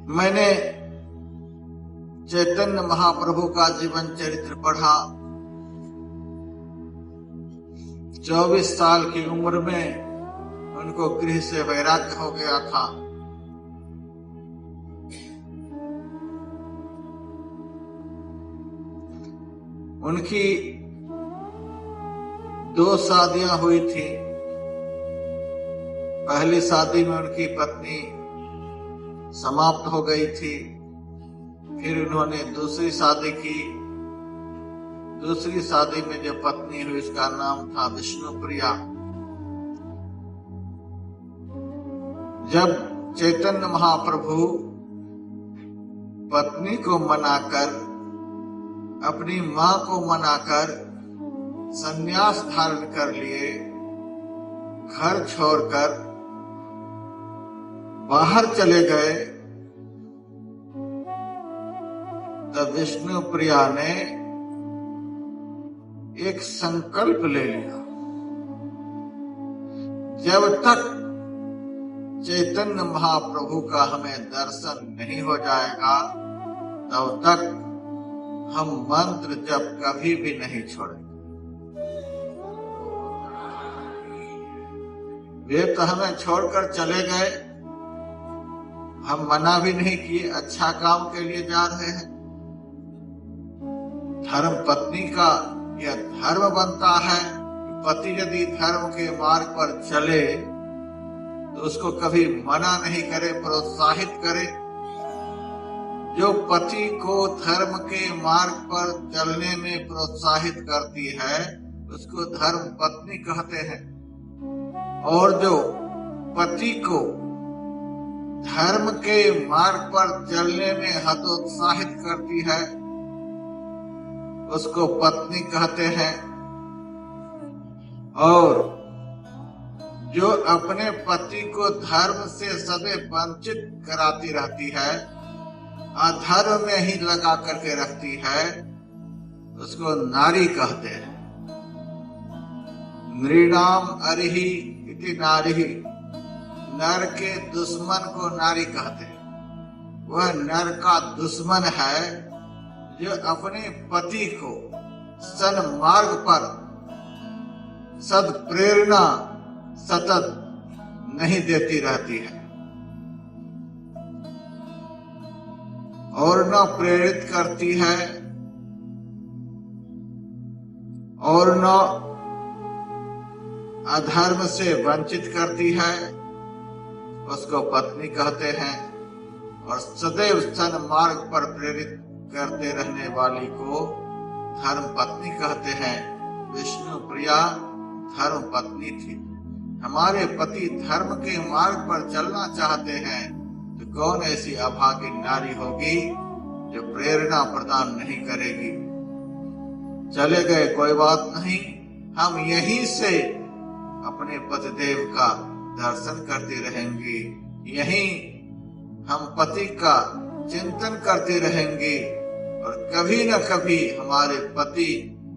मैंने चैतन्य महाप्रभु का जीवन चरित्र पढ़ा। 24 साल की उम्र में उनको गृह से वैराग्य हो गया था। उनकी 2 शादियां हुई थी। पहली शादी में उनकी पत्नी समाप्त हो गई थी। फिर उन्होंने दूसरी शादी की। दूसरी शादी में जो पत्नी हुई उसका नाम था विष्णुप्रिया। जब चैतन्य महाप्रभु पत्नी को मनाकर, अपनी मां को मनाकर संन्यास धारण कर लिए, घर छोड़कर बाहर चले गए, तब विष्णुप्रिया ने एक संकल्प ले लिया, जब तक चैतन्य महाप्रभु का हमें दर्शन नहीं हो जाएगा तब तक हम मंत्र जप कभी भी नहीं छोड़ेंगे। वे तो हमें छोड़कर चले गए, हम मना भी नहीं किए, अच्छा काम के लिए जा रहे हैं। धर्म पत्नी का यह धर्म बनता है। पति यदि धर्म के मार्ग पर चले तो उसको कभी मना नहीं करे, प्रोत्साहित करे। जो पति को धर्म के मार्ग पर चलने में प्रोत्साहित करती है उसको धर्म पत्नी कहते हैं, और जो पति को धर्म के मार्ग पर चलने में हतोत्साहित करती है उसको पत्नी कहते हैं। और जो अपने पति को धर्म से सदैव वंचित कराती रहती है, अधर्म में ही लगा करके रखती है, उसको नारी कहते हैं। नृणाम अरिहि इति नारिहि, नर के दुश्मन को नारी कहते हैं। वह नर का दुश्मन है जो अपने पति को सन्मार्ग पर सद प्रेरणा सतत नहीं देती रहती है और न प्रेरित करती है और न अधर्म से वंचित करती है, उसको पत्नी कहते हैं। और सदैव सन्मार्ग पर प्रेरित करते रहने वाली को धर्म पत्नी कहते हैं। विष्णुप्रिया धर्म पत्नी थी। हमारे पति धर्म के मार्ग पर चलना चाहते हैं तो कौन ऐसी अभागी नारी होगी जो प्रेरणा प्रदान नहीं करेगी। चले गए कोई बात नहीं, हम यहीं से अपने पतिदेव का दर्शन करते रहेंगे, यहीं हम पति का चिंतन करते रहेंगे और कभी न कभी हमारे पति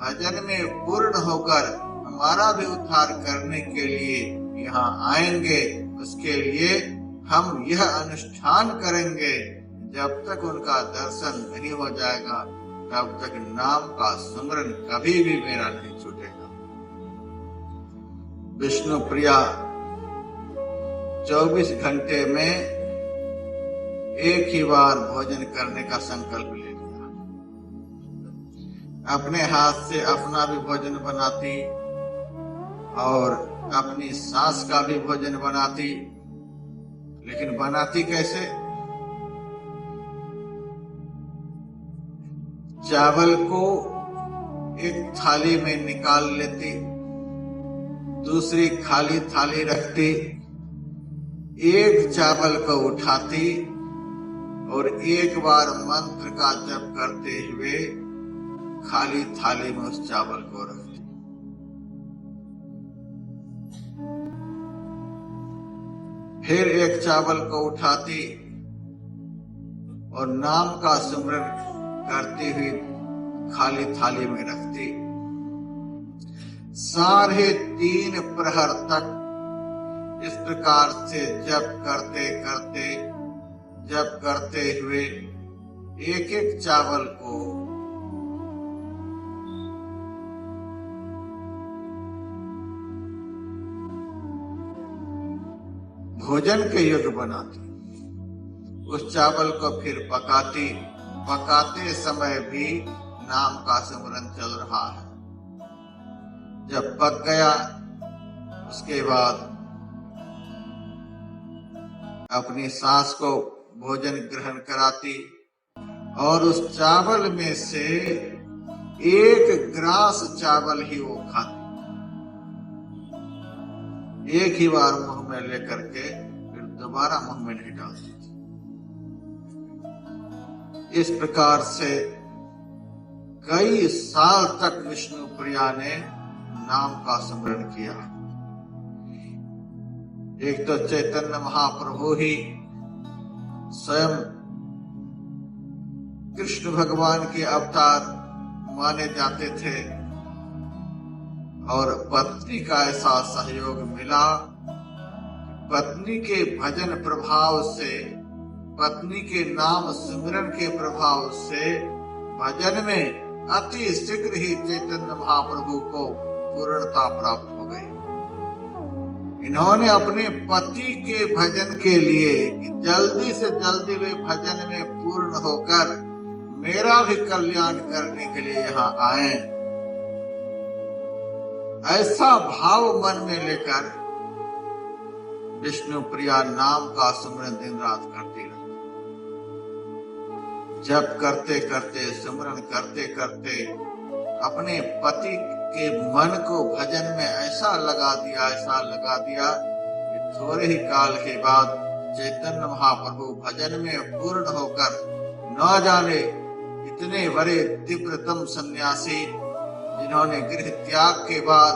भजन में पूर्ण होकर हमारा भी उद्धार करने के लिए यहाँ आएंगे। उसके लिए हम यह अनुष्ठान करेंगे, जब तक उनका दर्शन नहीं हो जाएगा तब तक नाम का सुमरन कभी भी मेरा नहीं छूटेगा। विष्णुप्रिया 24 घंटे में एक ही बार भोजन करने का संकल्प ले लिया। अपने हाथ से अपना भी भोजन बनाती और अपनी सास का भी भोजन बनाती। लेकिन बनाती कैसे? चावल को एक थाली में निकाल लेती, दूसरी खाली थाली रखती, एक चावल को उठाती और एक बार मंत्र का जप करते हुए खाली थाली में उस चावल को रखती। फिर एक चावल को उठाती और नाम का सुमरन करती हुई खाली थाली में रखती। 3.5 प्रहर तक इस प्रकार से जप करते करते जप करते हुए एक एक चावल को भोजन के योग्य बनाती, उस चावल को फिर पकाती। पकाते समय भी नाम का सिमरन चल रहा है। जब पक गया उसके बाद अपनी सास को भोजन ग्रहण कराती और उस चावल में से एक ग्रास चावल ही वो खाती। एक ही बार मुंह में लेकर के फिर दोबारा मुंह में नहीं डालती। इस प्रकार से कई साल तक विष्णु प्रिया ने नाम का स्मरण किया। एक तो चैतन्य महाप्रभु ही स्वयं कृष्ण भगवान के अवतार माने जाते थे और पत्नी का ऐसा सहयोग मिला। पत्नी के भजन प्रभाव से, पत्नी के नाम सिमरन के प्रभाव से भजन में अति शीघ्र ही चैतन्य महाप्रभु को पूर्णता प्राप्त हो गई। इन्होंने अपने पति के भजन के लिए जल्दी से जल्दी वे भजन में पूर्ण होकर मेरा भी कल्याण करने के लिए यहाँ आए, ऐसा भाव मन में लेकर विष्णु प्रिया नाम का सुमरन दिन रात करती रही। जप करते करते, सुमरन करते करते अपने पति के मन को भजन में ऐसा लगा दिया कि थोड़े ही काल के बाद चैतन्य महाप्रभु भजन में पूर्ण होकर न जाने इतने बड़े तीव्रतम सन्यासी, जिन्होंने गृह त्याग के बाद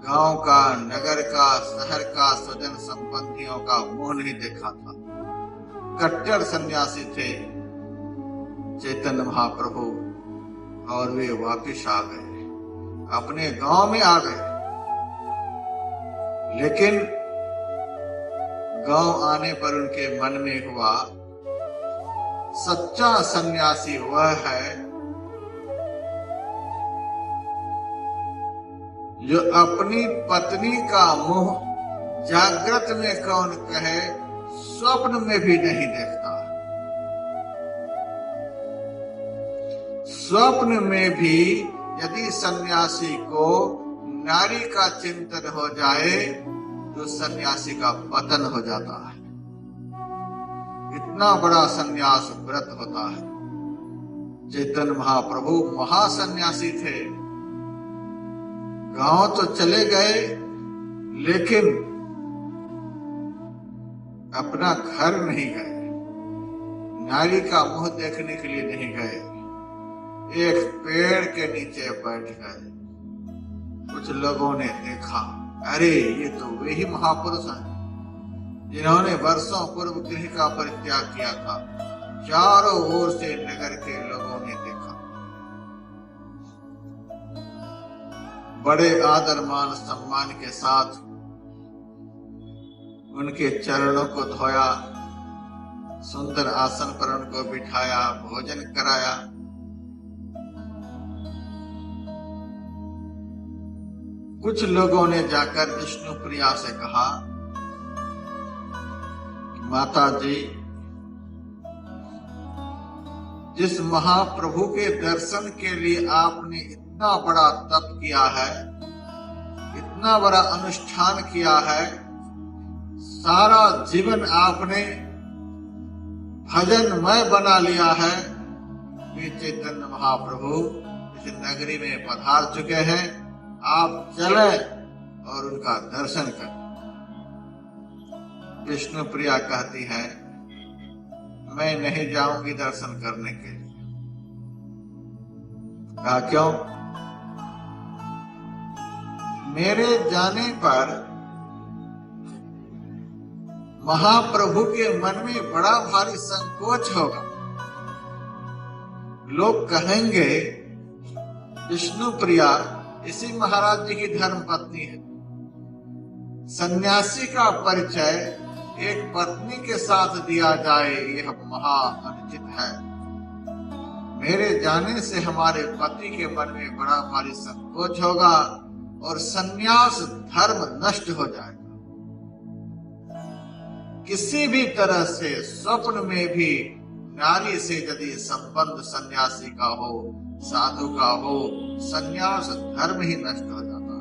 गांव का, नगर का, शहर का, स्वजन संबंधियों का मुंह नहीं देखा था, कट्टर सन्यासी थे चैतन्य महाप्रभु। और वे वापिस आ गए, अपने गांव में आ गए। लेकिन गांव आने पर उनके मन में हुआ, सच्चा सन्यासी वह है जो अपनी पत्नी का मुंह जागृत में कौन कहे, स्वप्न में भी नहीं देखता। स्वप्न में भी यदि सन्यासी को नारी का चिंतन हो जाए तो सन्यासी का पतन हो जाता है। इतना बड़ा सन्यास व्रत होता है। चैतन्य महाप्रभु महासन्यासी थे। गांव तो चले गए लेकिन अपना घर नहीं गए, नारी का मुंह देखने के लिए नहीं गए। एक पेड़ के नीचे बैठ गए। कुछ लोगों ने देखा, अरे ये तो वे ही महापुरुष हैं जिन्होंने वर्षों पूर्व गृह का परित्याग किया था। चारों ओर से नगर के लोगों ने देखा। बड़े आदर मान सम्मान के साथ उनके चरणों को धोया, सुंदर आसन पर उनको बिठाया, भोजन कराया। कुछ लोगों ने जाकर विष्णु प्रिया से कहा, माता जी, जिस महाप्रभु के दर्शन के लिए आपने इतना बड़ा तप किया है, इतना बड़ा अनुष्ठान किया है, सारा जीवन आपने भजनमय बना लिया है, वे चैतन्य महाप्रभु इस नगरी में पधार चुके हैं, आप चलें और उनका दर्शन करें। विष्णु प्रिया कहती है, मैं नहीं जाऊंगी दर्शन करने के लिए। कहा क्यों? मेरे जाने पर महाप्रभु के मन में बड़ा भारी संकोच होगा। लोग कहेंगे विष्णु प्रिया इसी महाराज जी की धर्म पत्नी है। सन्यासी का परिचय एक पत्नी के साथ दिया जाए, यह महा अनुचित है। मेरे जाने से हमारे पति के मन में बड़ा भारी संकोच होगा और संन्यास धर्म नष्ट हो जाएगा। किसी भी तरह से स्वप्न में भी नारी से यदि संबंध सन्यासी का हो, साधु का हो, संन्यास धर्म ही नष्ट हो जाता है।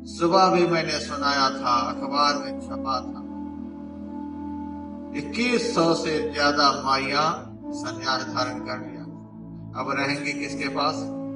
सुबह भी मैंने सुनाया था, अखबार में छपा था, 2100 से ज्यादा माइयां संन्यास धारण कर लिया। अब रहेंगी किसके पास?